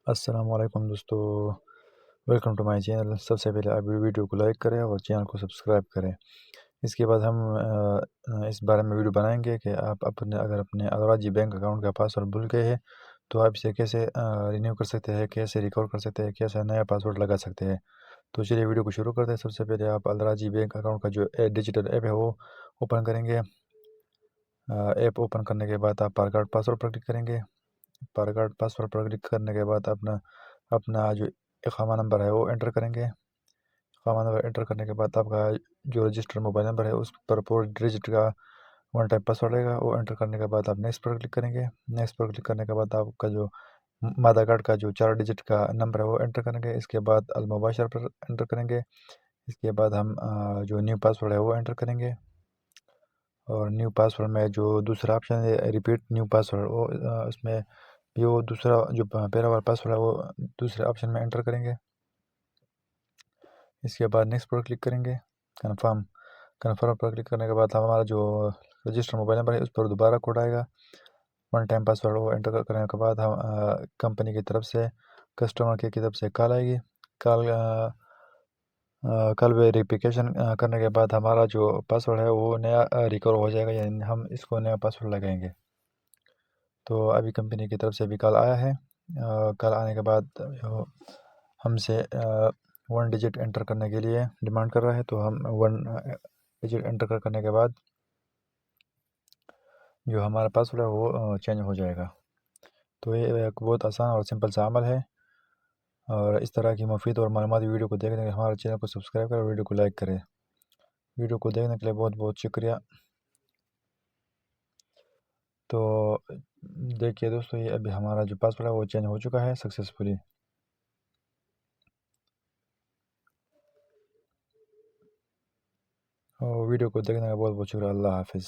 السلام علیکم دوستو، ویلکم ٹو مائی چینل۔ سب سے پہلے آپ ویڈیو کو لائک کریں اور چینل کو سبسکرائب کریں۔ اس کے بعد ہم اس بارے میں ویڈیو بنائیں گے کہ آپ اگر اپنے الراجی بینک اکاؤنٹ کا پاسورڈ بھول گئے ہیں تو آپ اسے کیسے رینیو کر سکتے ہیں، کیسے ریکور کر سکتے ہیں، کیسے نیا پاسورڈ لگا سکتے ہیں۔ تو چلیے ویڈیو کو شروع کرتے ہیں۔ سب سے پہلے آپ الراجی بینک اکاؤنٹ کا جو ڈیجیٹل ایپ ہے وہ اوپن کریں گے۔ ایپ اوپن کرنے کے بعد آپ پار کارڈ پاسورڈ پر کلک کریں گے۔ پار کارڈ پاسورڈ پر کلک کرنے کے بعد اپنا جو اقامہ نمبر ہے وہ انٹر کریں گے۔ اقامہ نمبر انٹر کرنے کے بعد آپ کا جو رجسٹر موبائل نمبر ہے اس پر 4 ڈیجٹ کا ون ٹائم پاسورڈ رہے گا، وہ انٹر کرنے کے بعد آپ نیکسٹ پر کلک کریں گے۔ نیکسٹ پر کلک کرنے کے بعد آپ کا جو آدھار کارڈ کا جو 4 ڈیجٹ کا نمبر ہے وہ انٹر کریں گے۔ اس کے بعد المباشر پر انٹر کریں گے۔ اس کے بعد ہم جو نیو پاسورڈ ہے وہ انٹر کریں گے، اور نیو پاسورڈ میں جو دوسرا آپشن ہے ریپیٹ نیو پاسورڈ، وہ اس میں بھی وہ دوسرا جو پہلا والا پاسورڈ ہے وہ دوسرے آپشن میں انٹر کریں گے۔ اس کے بعد نیکسٹ پر کلک کریں گے۔ کنفرم پر کلک کرنے کے بعد ہمارا جو رجسٹر موبائل نمبر ہے اس پر دوبارہ کوڈ آئے گا، ون ٹائم پاسورڈ وہ انٹر کرنے کے بعد ہم کمپنی کی طرف سے کسٹمر کی طرف سے کال آئے گی۔ کال ویریفیکیشن کرنے کے بعد ہمارا جو پاسورڈ ہے وہ نیا ریکور ہو جائے گا، یعنی ہم اس کو نیا پاسورڈ لگائیں گے۔ تو ابھی کمپنی کی طرف سے بھی کال آیا ہے۔ کال آنے کے بعد ہم سے 1 ڈیجٹ انٹر کرنے کے لیے ڈیمانڈ کر رہا ہے، تو ہم 1 ڈیجٹ انٹر کرنے کے بعد جو ہمارا پاسورڈ ہے وہ چینج ہو جائے گا۔ تو یہ ایک بہت آسان اور سمپل سا عمل ہے، اور اس طرح کی مفید اور معلوماتی ویڈیو کو دیکھنے کے لیے ہمارے چینل کو سبسکرائب کریں اور ویڈیو کو لائک کریں۔ ویڈیو کو دیکھنے کے لیے بہت بہت شکریہ۔ تو دیکھیے دوستو، یہ ابھی ہمارا جو پاسورڈ ہے وہ چینج ہو چکا ہے سکسیسفلی۔ اور ویڈیو کو دیکھنے کا بہت بہت شکریہ۔ اللہ حافظ۔